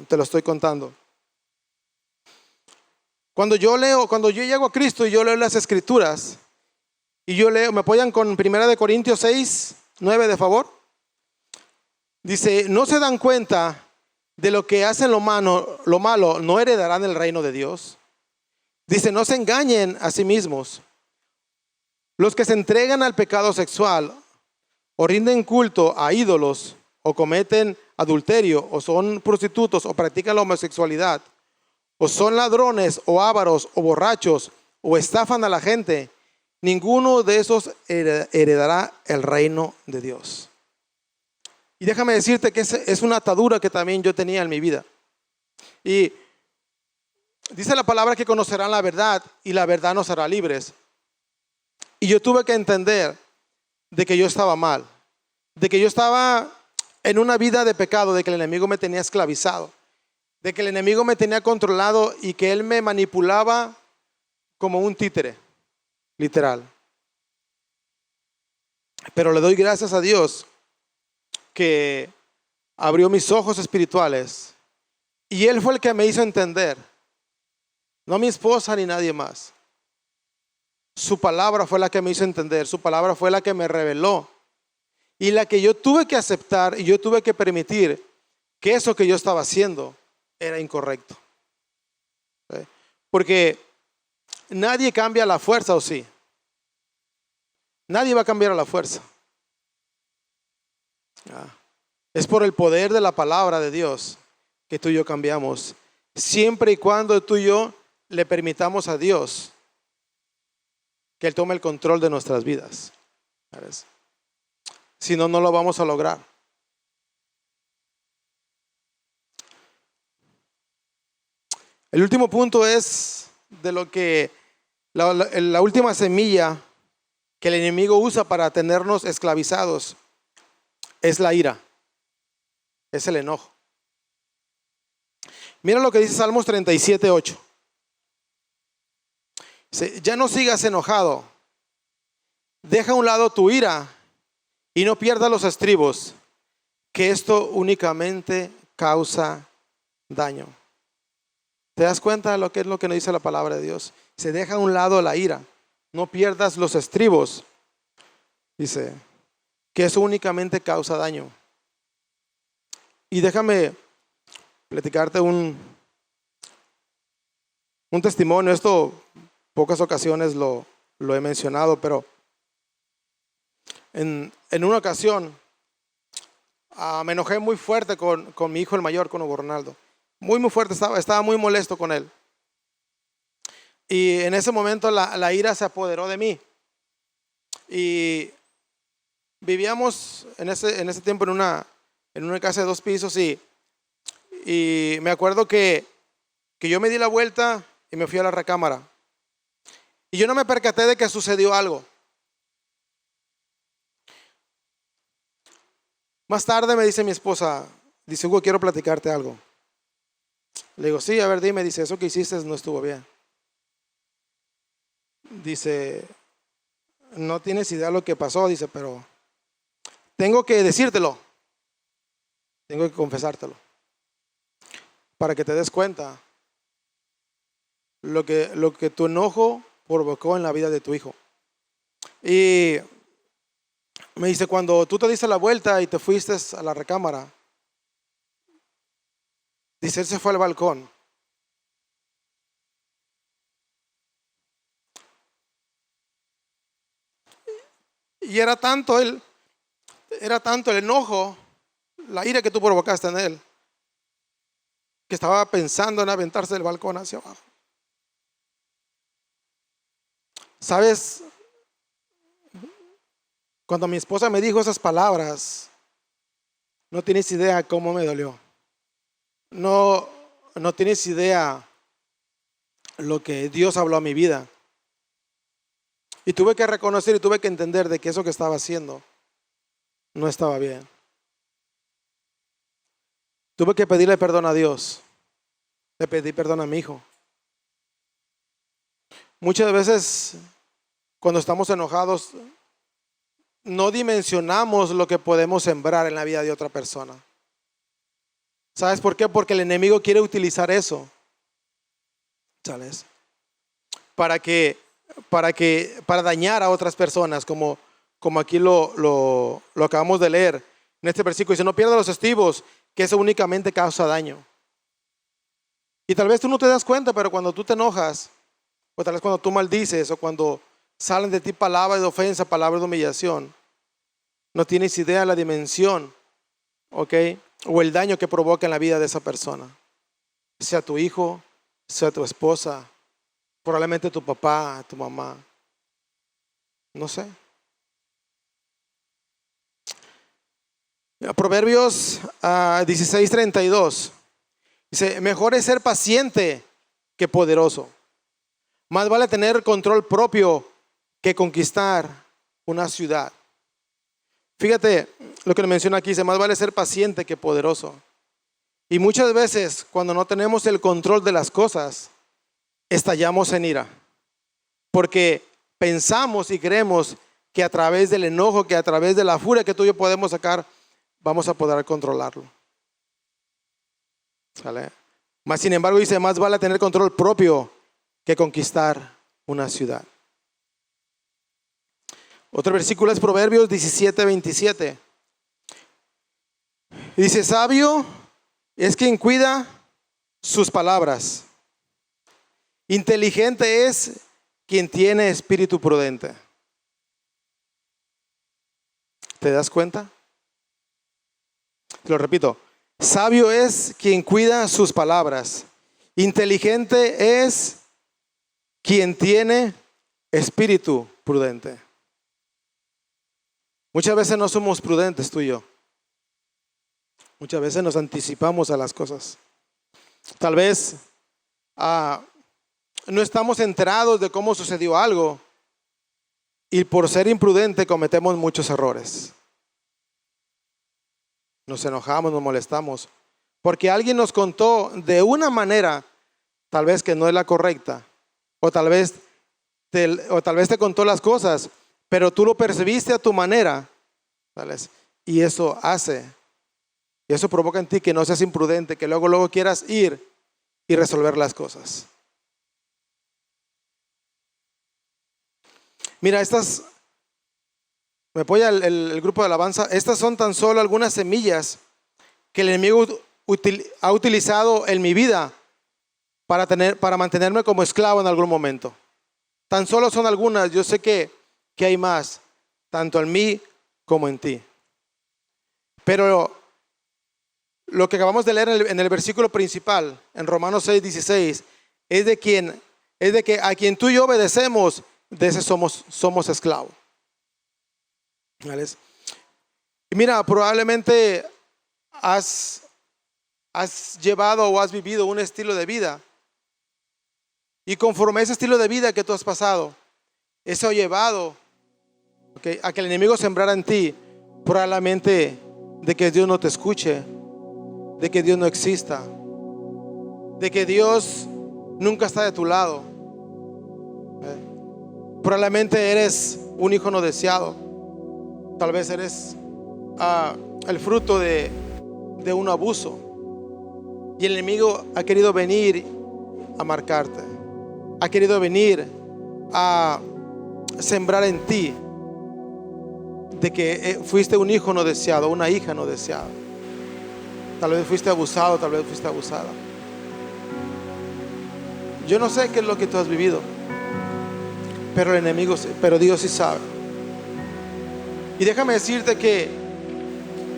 A: estoy contando. Cuando yo llego a Cristo y yo leo las Escrituras, y yo leo, ¿me apoyan con 1 Corintios 6:9 de favor? Dice, ¿no se dan cuenta de lo que hacen lo malo, no heredarán el reino de Dios? Dice, no se engañen a sí mismos. Los que se entregan al pecado sexual, o rinden culto a ídolos, o cometen adulterio, o son prostitutos, o practican la homosexualidad, o son ladrones, o ávaros, o borrachos, o estafan a la gente, ninguno de esos heredará el reino de Dios. Y déjame decirte que es una atadura que también yo tenía en mi vida. Y dice la palabra que conocerán la verdad y la verdad nos hará libres. Y yo tuve que entender de que yo estaba mal, de que yo estaba en una vida de pecado, de que el enemigo me tenía esclavizado, de que el enemigo me tenía controlado y que él me manipulaba como un títere, literal. Pero le doy gracias a Dios que abrió mis ojos espirituales y Él fue el que me hizo entender, no mi esposa ni nadie más. Su palabra fue la que me hizo entender, su palabra fue la que me reveló y la que yo tuve que aceptar y yo tuve que permitir que eso que yo estaba haciendo era incorrecto. ¿Sí? Porque nadie cambia a la fuerza, ¿o sí? Nadie va a cambiar a la fuerza. Es por el poder de la palabra de Dios que tú y yo cambiamos. Siempre y cuando tú y yo le permitamos a Dios que Él tome el control de nuestras vidas. ¿Sabes? Si no, no lo vamos a lograr. El último punto es de lo que la última semilla que el enemigo usa para tenernos esclavizados es la ira, es el enojo. Mira lo que dice Salmos 37:8. Dice, ya no sigas enojado, deja a un lado tu ira y no pierdas los estribos, que esto únicamente causa daño. ¿Te das cuenta de lo que es lo que nos dice la palabra de Dios? Se deja a un lado la ira, no pierdas los estribos. Dice que eso únicamente causa daño. Y déjame platicarte un testimonio. Esto pocas ocasiones lo he mencionado, pero en una ocasión me enojé muy fuerte con mi hijo el mayor, con Hugo Ronaldo. Muy fuerte, estaba muy molesto con él. Y en ese momento la ira se apoderó de mí. Y vivíamos en ese tiempo en una casa de 2 pisos y me acuerdo que yo me di la vuelta y me fui a la recámara. Y yo no me percaté de que sucedió algo. Más tarde me dice mi esposa, dice, Hugo, quiero platicarte algo. Le digo, sí, a ver, dime. Dice, eso que hiciste no estuvo bien. Dice, no tienes idea de lo que pasó. Dice, pero tengo que decírtelo. Tengo que confesártelo. Para que te des cuenta lo que tu enojo provocó en la vida de tu hijo. Y me dice, cuando tú te diste la vuelta y te fuiste a la recámara, dice, él se fue al balcón. Y era tanto el enojo, la ira que tú provocaste en él, que estaba pensando en aventarse del balcón hacia abajo. ¿Sabes? Cuando mi esposa me dijo esas palabras, no tienes idea cómo me dolió. No tienes idea lo que Dios habló a mi vida. Y tuve que reconocer y tuve que entender de que eso que estaba haciendo no estaba bien. Tuve que pedirle perdón a Dios. Le pedí perdón a mi hijo. Muchas veces cuando estamos enojados no dimensionamos lo que podemos sembrar en la vida de otra persona. ¿Sabes por qué? Porque el enemigo quiere utilizar eso, ¿sabes? Para dañar a otras personas, como aquí lo acabamos de leer en este versículo. Dice, no pierdas los estribos, que eso únicamente causa daño. Y tal vez tú no te das cuenta, pero cuando tú te enojas, o tal vez cuando tú maldices, o cuando salen de ti palabras de ofensa, palabras de humillación, no tienes idea de la dimensión, ¿ok? O el daño que provoca en la vida de esa persona. Sea tu hijo, sea tu esposa, probablemente tu papá, tu mamá. No sé. Proverbios 16:32. Dice, mejor es ser paciente que poderoso. Más vale tener control propio que conquistar una ciudad. Fíjate lo que le menciona aquí, dice, más vale ser paciente que poderoso. Y muchas veces cuando no tenemos el control de las cosas, estallamos en ira. Porque pensamos y creemos que a través del enojo, que a través de la furia que tú y yo podemos sacar, vamos a poder controlarlo. ¿Sale? Mas sin embargo dice, más vale tener control propio que conquistar una ciudad. Otro versículo es Proverbios 17:27. Dice, sabio es quien cuida sus palabras. Inteligente es quien tiene espíritu prudente. ¿Te das cuenta? Te lo repito. Sabio es quien cuida sus palabras. Inteligente es quien tiene espíritu prudente. Muchas veces no somos prudentes tú y yo. Muchas veces nos anticipamos a las cosas. Tal vez no estamos enterados de cómo sucedió algo y por ser imprudente cometemos muchos errores. Nos enojamos, nos molestamos, porque alguien nos contó de una manera, tal vez que no es la correcta, o tal vez te contó las cosas, pero tú lo percibiste a tu manera, ¿sabes? Y eso provoca en ti que no seas imprudente, que luego quieras ir y resolver las cosas. Mira, me apoya el grupo de alabanza. Estas son tan solo algunas semillas que el enemigo ha utilizado en mi vida para mantenerme como esclavo en algún momento. Tan solo son algunas. Yo sé que hay más, tanto en mí como en ti. Pero lo que acabamos de leer en el versículo principal, en Romanos 6:16, es de que a quien tú y yo obedecemos, de ese somos esclavos. ¿Vale? Y mira, probablemente has llevado o has vivido un estilo de vida. Y conforme a ese estilo de vida que tú has pasado, eso ha llevado a que el enemigo sembrara en ti, probablemente de que Dios no te escuche, de que Dios no exista, de que Dios nunca está de tu lado. Probablemente eres un hijo no deseado. Tal vez eres el fruto de un abuso. Y el enemigo ha querido venir a marcarte. Ha querido venir a sembrar en ti de que fuiste un hijo no deseado, una hija no deseada. Tal vez fuiste abusado, tal vez fuiste abusada. Yo no sé qué es lo que tú has vivido, pero Dios sí sabe. Y déjame decirte que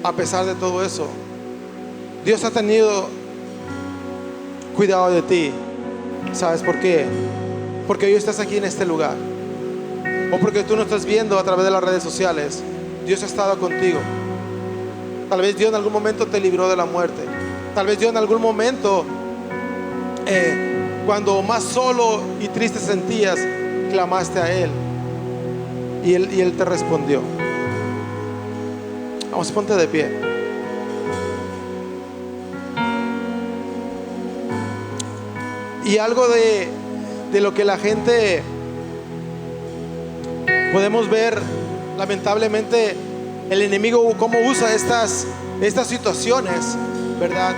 A: a pesar de todo eso, Dios ha tenido cuidado de ti. ¿Sabes por qué? Porque hoy estás aquí en este lugar, o porque tú no estás viendo a través de las redes sociales. Dios ha estado contigo. Tal vez Dios en algún momento te libró de la muerte. Tal vez Dios en algún momento, cuando más solo y triste sentías, clamaste a Él y Él te respondió. Vamos, ponte de pie. Y algo de lo que la gente podemos ver Lamentablemente el enemigo cómo usa estas situaciones, ¿verdad?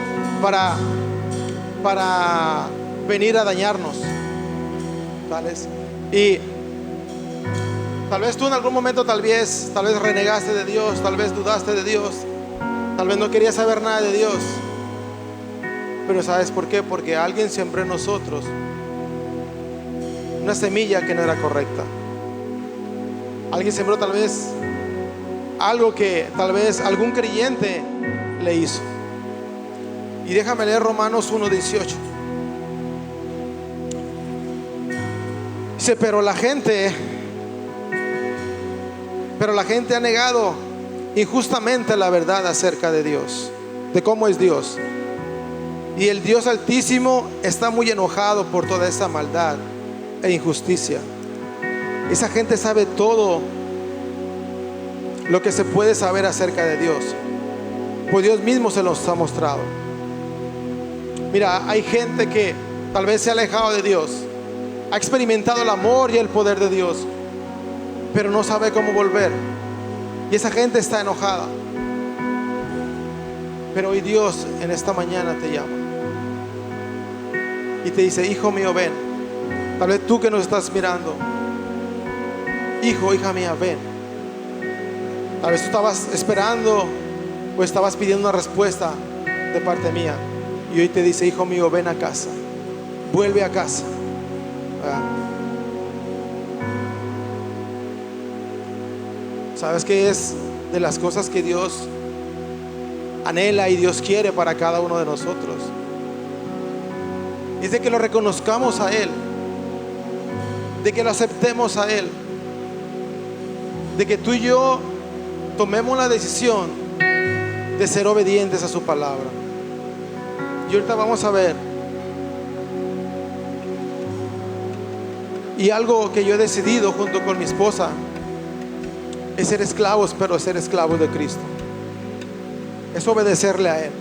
A: Para venir a dañarnos, ¿tales? Y tal vez tú en algún momento tal vez renegaste de Dios, tal vez dudaste de Dios, tal vez no querías saber nada de Dios. Pero ¿sabes por qué? Porque alguien sembró en nosotros una semilla que no era correcta. Alguien sembró tal vez algo que tal vez algún creyente le hizo. Y déjame leer Romanos 1:18. Dice, pero la gente ha negado injustamente la verdad acerca de Dios, de cómo es Dios. Y el Dios Altísimo está muy enojado por toda esa maldad e injusticia. Esa gente sabe todo lo que se puede saber acerca de Dios, pues Dios mismo se los ha mostrado. Mira, hay gente que tal vez se ha alejado de Dios, ha experimentado el amor y el poder de Dios, pero no sabe cómo volver. Y esa gente está enojada. Pero hoy Dios en esta mañana te llama y te dice, hijo mío, ven. Tal vez tú que nos estás mirando, hijo, hija mía, ven. Tal vez tú estabas esperando o estabas pidiendo una respuesta de parte mía, y hoy te dice, hijo mío, ven a casa, vuelve a casa. ¿Sabes qué es de las cosas que Dios anhela y Dios quiere para cada uno de nosotros? Es de que lo reconozcamos a Él, de que lo aceptemos a Él, de que tú y yo tomemos la decisión de ser obedientes a su palabra. Y ahorita vamos a ver. Y algo que yo he decidido junto con mi esposa es ser esclavos, pero ser esclavos de Cristo. Es obedecerle a Él.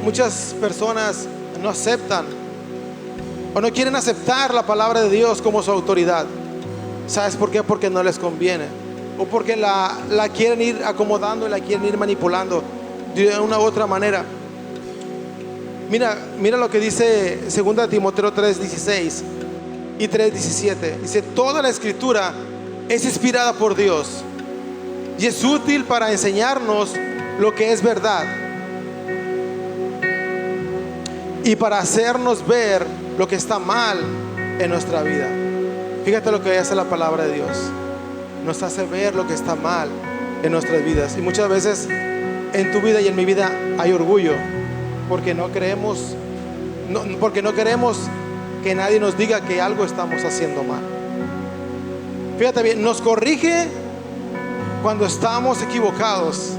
A: Muchas personas no aceptan o no quieren aceptar la palabra de Dios como su autoridad. ¿Sabes por qué? Porque no les conviene, o porque la quieren ir acomodando y la quieren ir manipulando de una u otra manera. Mira lo que dice 2 Timoteo 3:16 y 3:17. Dice, toda la escritura es inspirada por Dios y es útil para enseñarnos lo que es verdad y para hacernos ver lo que está mal en nuestra vida. Fíjate lo que hace la palabra de Dios. Nos hace ver lo que está mal en nuestras vidas. Y muchas veces en tu vida y en mi vida hay orgullo, porque no queremos que nadie nos diga que algo estamos haciendo mal. Fíjate bien, nos corrige cuando estamos equivocados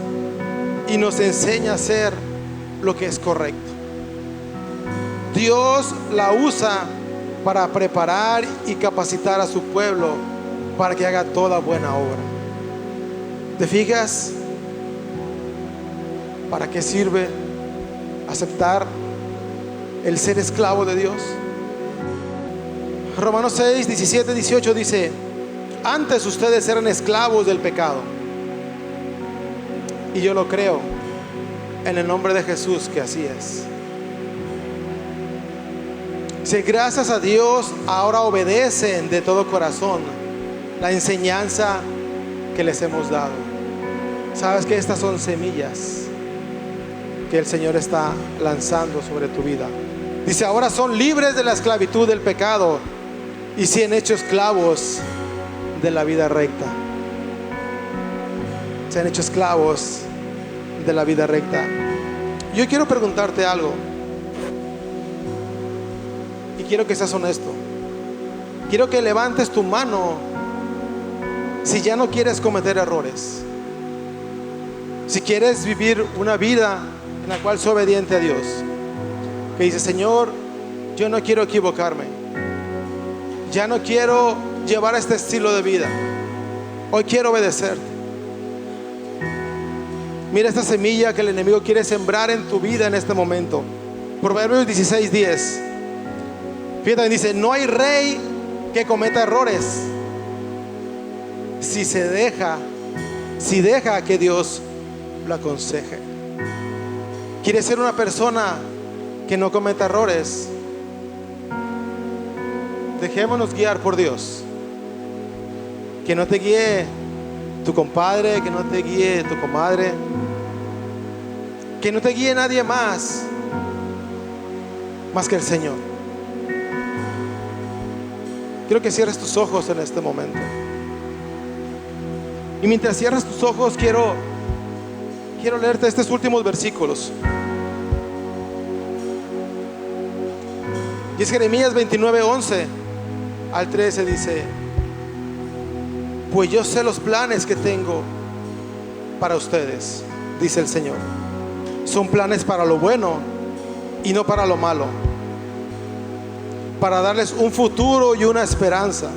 A: y nos enseña a hacer lo que es correcto. Dios la usa para preparar y capacitar a su pueblo para que haga toda buena obra. ¿Te fijas? ¿Para qué sirve aceptar el ser esclavo de Dios? Romanos 6:17-18 dice, antes ustedes eran esclavos del pecado, y yo lo creo en el nombre de Jesús que así es. Si gracias a Dios ahora obedecen de todo corazón la enseñanza que les hemos dado. Sabes que estas son semillas que el Señor está lanzando sobre tu vida. Dice, ahora son libres de la esclavitud del pecado y se han hecho esclavos de la vida recta. Se han hecho esclavos de la vida recta. Yo quiero preguntarte algo, y quiero que seas honesto. Quiero que levantes tu mano si ya no quieres cometer errores, si quieres vivir una vida en la cual soy obediente a Dios, que dice, Señor, yo no quiero equivocarme, ya no quiero llevar este estilo de vida, hoy quiero obedecerte. Mira esta semilla que el enemigo quiere sembrar en tu vida en este momento. Proverbios 16:10. Fíjate, dice, no hay rey que cometa errores si deja que Dios lo aconseje. ¿Quieres ser una persona que no cometa errores? Dejémonos guiar por Dios. Que no te guíe tu compadre, que no te guíe tu comadre, que no te guíe nadie más que el Señor. Quiero que cierres tus ojos en este momento. Y mientras cierras tus ojos, quiero leerte estos últimos versículos. Y es Jeremías 29, 11 al 13, dice: pues yo sé los planes que tengo para ustedes, dice el Señor. Son planes para lo bueno y no para lo malo, para darles un futuro y una esperanza.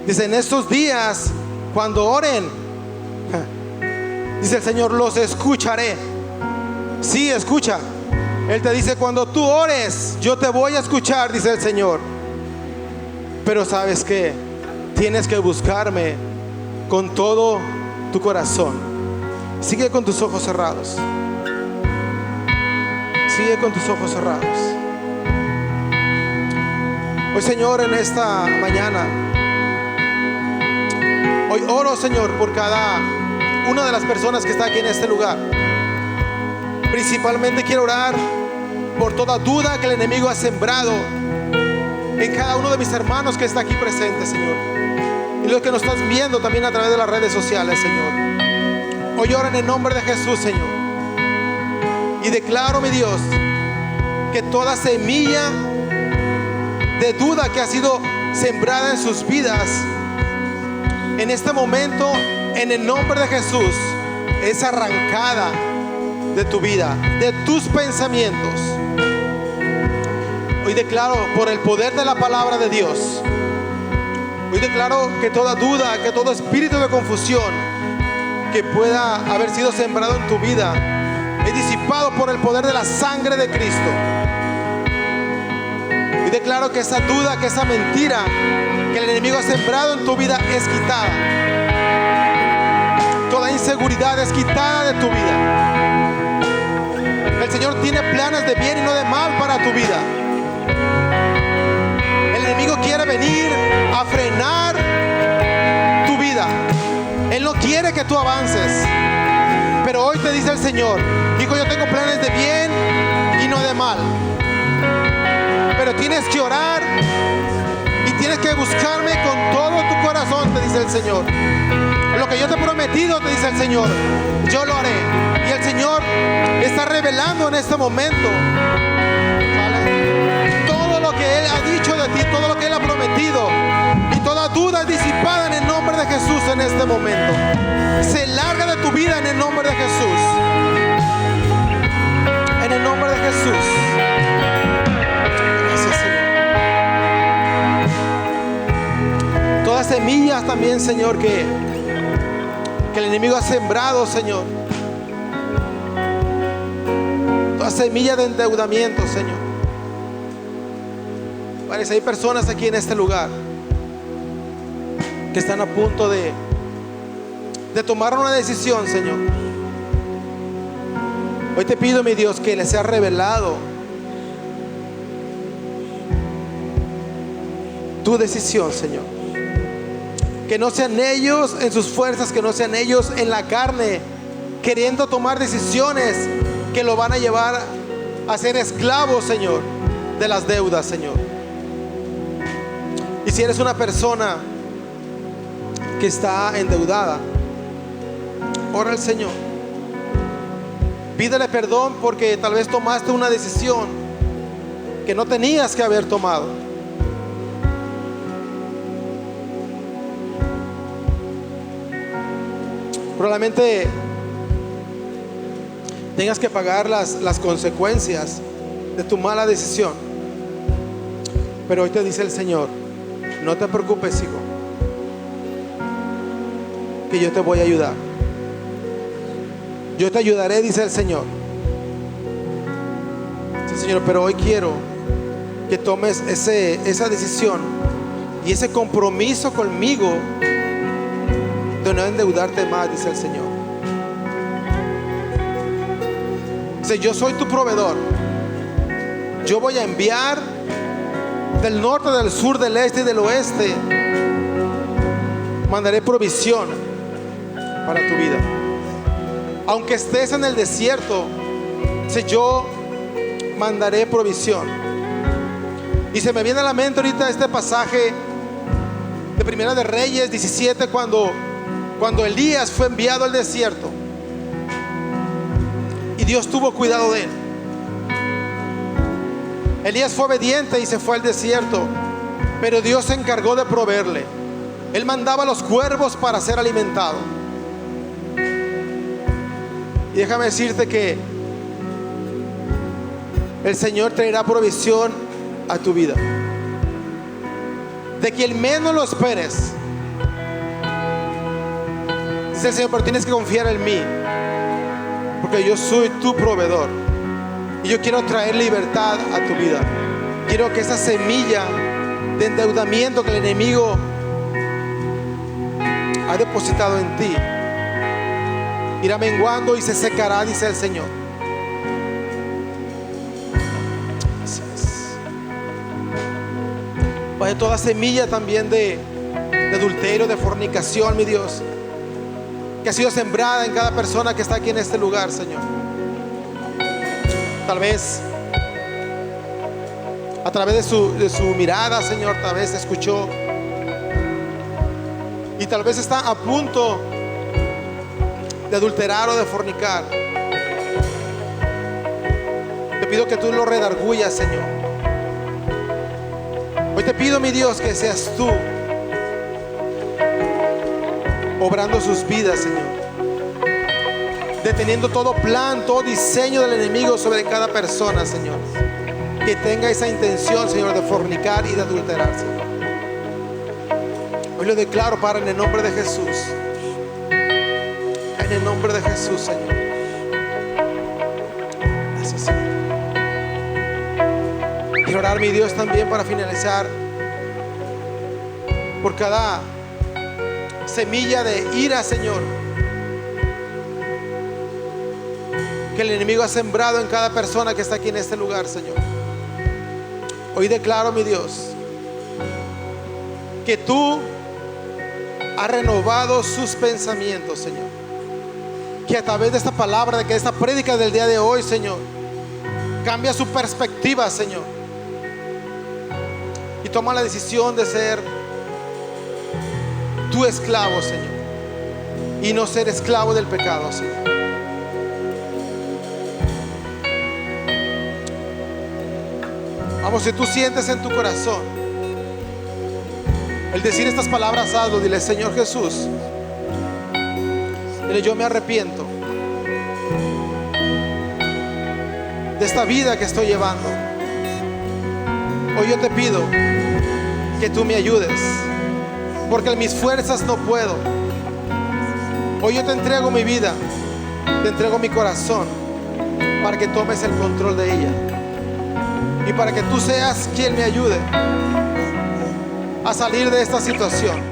A: Dice: en estos días, cuando oren, dice el Señor, los escucharé. Sí, escucha. Él te dice: cuando tú ores, yo te voy a escuchar, dice el Señor. Pero ¿sabes qué? Tienes que buscarme con todo tu corazón. Sigue con tus ojos cerrados. Sigue con tus ojos cerrados. Hoy, Señor, en esta mañana, hoy oro, Señor, por cada una de las personas que está aquí en este lugar. Principalmente quiero orar por toda duda que el enemigo ha sembrado en cada uno de mis hermanos que está aquí presente, Señor, y los que nos están viendo también a través de las redes sociales, Señor. Hoy oro en el nombre de Jesús, Señor, y declaro, mi Dios, que toda semilla de duda que ha sido sembrada en sus vidas, en este momento, en el nombre de Jesús, es arrancada de tu vida, de tus pensamientos. Hoy declaro, por el poder de la palabra de Dios, hoy declaro que toda duda, que todo espíritu de confusión que pueda haber sido sembrado en tu vida es disipado por el poder de la sangre de Cristo. Y declaro que esa duda, que esa mentira que el enemigo ha sembrado en tu vida es quitada. Toda inseguridad es quitada de tu vida. El Señor tiene planes de bien y no de mal para tu vida. El enemigo quiere venir a frenar tu vida. Él no quiere que tú avances. Pero hoy te dice el Señor: hijo, yo tengo planes de bien y no de mal. Pero tienes que orar y tienes que buscarme con todo tu corazón, te dice el Señor. Lo que yo te he prometido, te dice el Señor, yo lo haré. Y el Señor está revelando en este momento, ¿vale?, todo lo que Él ha dicho de ti, todo lo que Él ha prometido. Y toda duda es disipada en el nombre de Jesús en este momento. Se larga de tu vida en el nombre de Jesús. En el nombre de Jesús. Gracias, Señor. Todas semillas también, Señor, que el enemigo ha sembrado, Señor. Toda semilla de endeudamiento, Señor. Parece hay personas aquí en este lugar que están a punto de tomar una decisión, Señor. Hoy te pido, mi Dios, que les sea revelado tu decisión, Señor. Que no sean ellos en sus fuerzas, que no sean ellos en la carne, queriendo tomar decisiones que lo van a llevar a ser esclavos, Señor, de las deudas, Señor. Y si eres una persona que está endeudada, ora al Señor. Pídele perdón porque tal vez tomaste una decisión que no tenías que haber tomado. Probablemente tengas que pagar las consecuencias de tu mala decisión. Pero hoy te dice el Señor: no te preocupes, hijo, que yo te voy a ayudar. Yo te ayudaré, dice el Señor. Dice el Señor, pero hoy quiero que tomes esa decisión y ese compromiso conmigo de no endeudarte más, dice el Señor. Dice: yo soy tu proveedor. Yo voy a enviar del norte, del sur, del este y del oeste. Mandaré provisión para tu vida. Aunque estés en el desierto, dice: yo mandaré provisión. Y se me viene a la mente ahorita este pasaje de Primera de Reyes 17, cuando Elías fue enviado al desierto y Dios tuvo cuidado de él. Elías fue obediente y se fue al desierto, pero Dios se encargó de proveerle. Él mandaba a los cuervos para ser alimentado. Y déjame decirte que el Señor traerá provisión a tu vida. De quien menos lo esperes. Dice el Señor: pero tienes que confiar en mí, porque yo soy tu proveedor. Y yo quiero traer libertad a tu vida. Quiero que esa semilla de endeudamiento que el enemigo ha depositado en ti irá menguando y se secará, dice el Señor. Así es. Pues toda semilla también de adulterio, de fornicación, mi Dios, que ha sido sembrada en cada persona que está aquí en este lugar, Señor. Tal vez a través de su mirada, Señor, tal vez escuchó, y tal vez está a punto de adulterar o de fornicar. Te pido que tú lo redargullas, Señor. Hoy te pido, mi Dios, que seas tú obrando sus vidas, Señor, deteniendo todo plan, todo diseño del enemigo sobre cada persona, Señor, que tenga esa intención, Señor, de fornicar y de adulterar, Señor. Hoy lo declaro, Padre, en el nombre de Jesús. En el nombre de Jesús, Señor. Gracias, Señor. Quiero orar, mi Dios, también para finalizar, por cada semilla de ira, Señor, que el enemigo ha sembrado en cada persona que está aquí en este lugar, Señor. Hoy declaro, mi Dios, que tú has renovado sus pensamientos, Señor. Que a través de esta palabra, de que esta prédica del día de hoy, Señor, cambia su perspectiva, Señor, y toma la decisión de ser tu esclavo, Señor, y no ser esclavo del pecado, Señor. Vamos, si tú sientes en tu corazón el decir estas palabras, hazlo. Dile: Señor Jesús, dile: yo me arrepiento de esta vida que estoy llevando. Hoy yo te pido que tú me ayudes, porque en mis fuerzas no puedo. Hoy yo te entrego mi vida, te entrego mi corazón, para que tomes el control de ella y para que tú seas quien me ayude a salir de esta situación.